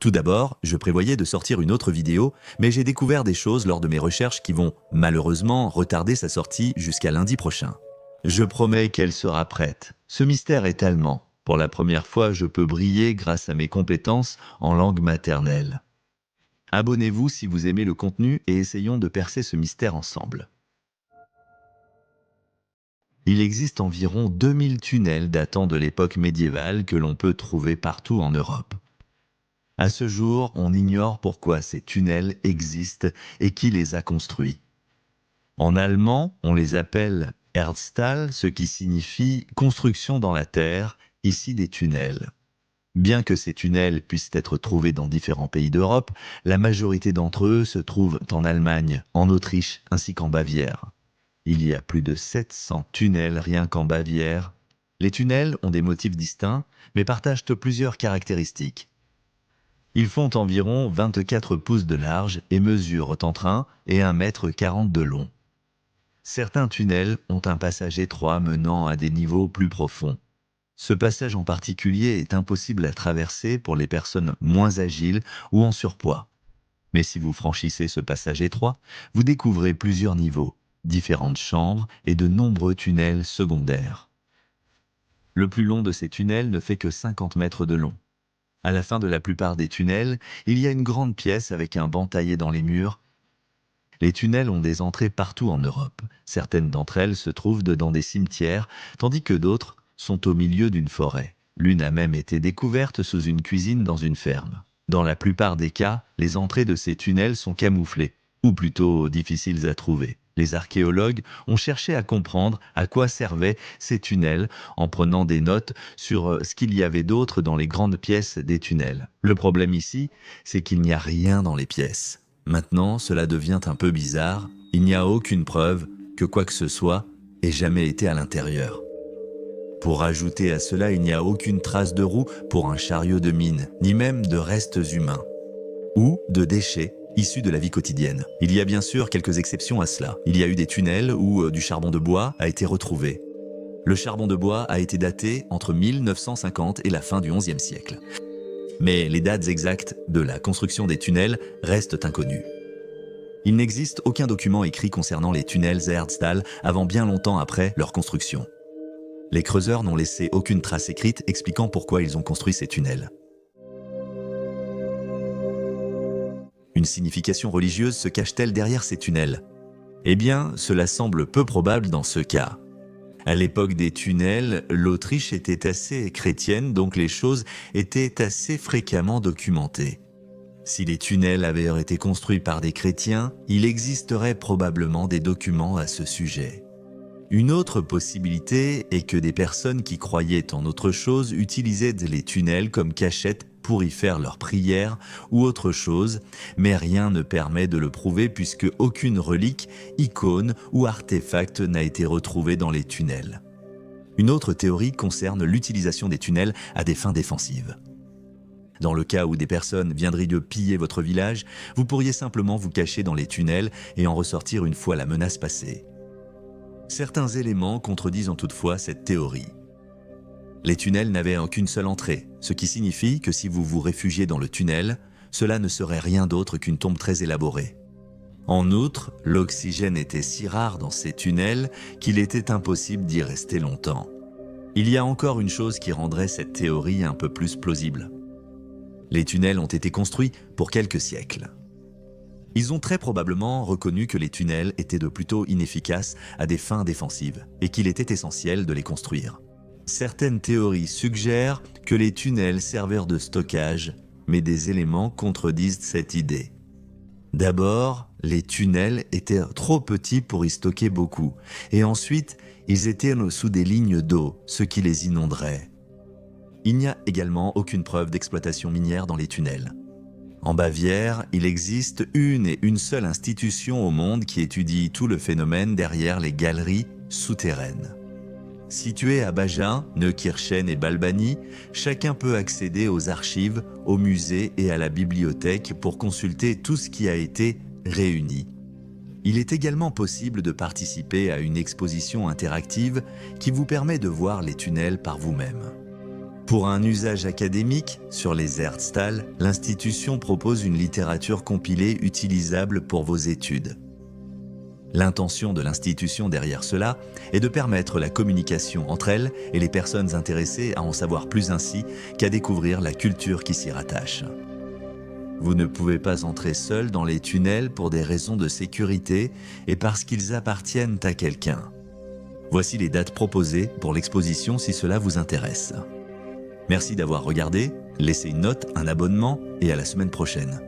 Tout d'abord, je prévoyais de sortir une autre vidéo, mais j'ai découvert des choses lors de mes recherches qui vont, malheureusement, retarder sa sortie jusqu'à lundi prochain. Je promets qu'elle sera prête. Ce mystère est allemand. Pour la première fois, je peux briller grâce à mes compétences en langue maternelle. Abonnez-vous si vous aimez le contenu et essayons de percer ce mystère ensemble. Il existe environ 2000 tunnels datant de l'époque médiévale que l'on peut trouver partout en Europe. À ce jour, on ignore pourquoi ces tunnels existent et qui les a construits. En allemand, on les appelle Erdstall, ce qui signifie construction dans la terre, ici des tunnels. Bien que ces tunnels puissent être trouvés dans différents pays d'Europe, la majorité d'entre eux se trouvent en Allemagne, en Autriche ainsi qu'en Bavière. Il y a plus de 700 tunnels rien qu'en Bavière. Les tunnels ont des motifs distincts, mais partagent plusieurs caractéristiques. Ils font environ 24 pouces de large et mesurent entre 1 et 1,40 m de long. Certains tunnels ont un passage étroit menant à des niveaux plus profonds. Ce passage en particulier est impossible à traverser pour les personnes moins agiles ou en surpoids. Mais si vous franchissez ce passage étroit, vous découvrez plusieurs niveaux, différentes chambres et de nombreux tunnels secondaires. Le plus long de ces tunnels ne fait que 50 mètres de long. À la fin de la plupart des tunnels, il y a une grande pièce avec un banc taillé dans les murs. Les tunnels ont des entrées partout en Europe. Certaines d'entre elles se trouvent dans des cimetières, tandis que d'autres sont au milieu d'une forêt. L'une a même été découverte sous une cuisine dans une ferme. Dans la plupart des cas, les entrées de ces tunnels sont camouflées, ou plutôt difficiles à trouver. Les archéologues ont cherché à comprendre à quoi servaient ces tunnels en prenant des notes sur ce qu'il y avait d'autre dans les grandes pièces des tunnels. Le problème ici, c'est qu'il n'y a rien dans les pièces. Maintenant, cela devient un peu bizarre. Il n'y a aucune preuve que quoi que ce soit ait jamais été à l'intérieur. Pour ajouter à cela, il n'y a aucune trace de roue pour un chariot de mine, ni même de restes humains, ou de déchets issus de la vie quotidienne. Il y a bien sûr quelques exceptions à cela. Il y a eu des tunnels où du charbon de bois a été retrouvé. Le charbon de bois a été daté entre 1950 et la fin du XIe siècle. Mais les dates exactes de la construction des tunnels restent inconnues. Il n'existe aucun document écrit concernant les tunnels Erdstall avant bien longtemps après leur construction. Les creuseurs n'ont laissé aucune trace écrite expliquant pourquoi ils ont construit ces tunnels. Une signification religieuse se cache-t-elle derrière ces tunnels? Eh bien, cela semble peu probable dans ce cas. À l'époque des tunnels, l'Autriche était assez chrétienne, donc les choses étaient assez fréquemment documentées. Si les tunnels avaient été construits par des chrétiens, il existerait probablement des documents à ce sujet. Une autre possibilité est que des personnes qui croyaient en autre chose utilisaient les tunnels comme cachette pour y faire leurs prières ou autre chose, mais rien ne permet de le prouver puisque aucune relique, icône ou artefact n'a été retrouvée dans les tunnels. Une autre théorie concerne l'utilisation des tunnels à des fins défensives. Dans le cas où des personnes viendraient de piller votre village, vous pourriez simplement vous cacher dans les tunnels et en ressortir une fois la menace passée. Certains éléments contredisent toutefois cette théorie. Les tunnels n'avaient aucune seule entrée, ce qui signifie que si vous vous réfugiez dans le tunnel, cela ne serait rien d'autre qu'une tombe très élaborée. En outre, l'oxygène était si rare dans ces tunnels qu'il était impossible d'y rester longtemps. Il y a encore une chose qui rendrait cette théorie un peu plus plausible. Les tunnels ont été construits pour quelques siècles. Ils ont très probablement reconnu que les tunnels étaient plutôt inefficaces à des fins défensives et qu'il était essentiel de les construire. Certaines théories suggèrent que les tunnels servèrent de stockage, mais des éléments contredisent cette idée. D'abord, les tunnels étaient trop petits pour y stocker beaucoup, et ensuite, ils étaient sous des lignes d'eau, ce qui les inonderait. Il n'y a également aucune preuve d'exploitation minière dans les tunnels. En Bavière, il existe une et une seule institution au monde qui étudie tout le phénomène derrière les galeries souterraines. Situées à Baja, Neukirchen et Balbany, chacun peut accéder aux archives, aux musées et à la bibliothèque pour consulter tout ce qui a été réuni. Il est également possible de participer à une exposition interactive qui vous permet de voir les tunnels par vous-même. Pour un usage académique, sur les Herztal, l'institution propose une littérature compilée utilisable pour vos études. L'intention de l'institution derrière cela est de permettre la communication entre elles et les personnes intéressées à en savoir plus ainsi qu'à découvrir la culture qui s'y rattache. Vous ne pouvez pas entrer seul dans les tunnels pour des raisons de sécurité et parce qu'ils appartiennent à quelqu'un. Voici les dates proposées pour l'exposition si cela vous intéresse. Merci d'avoir regardé, laissez une note, un abonnement et à la semaine prochaine.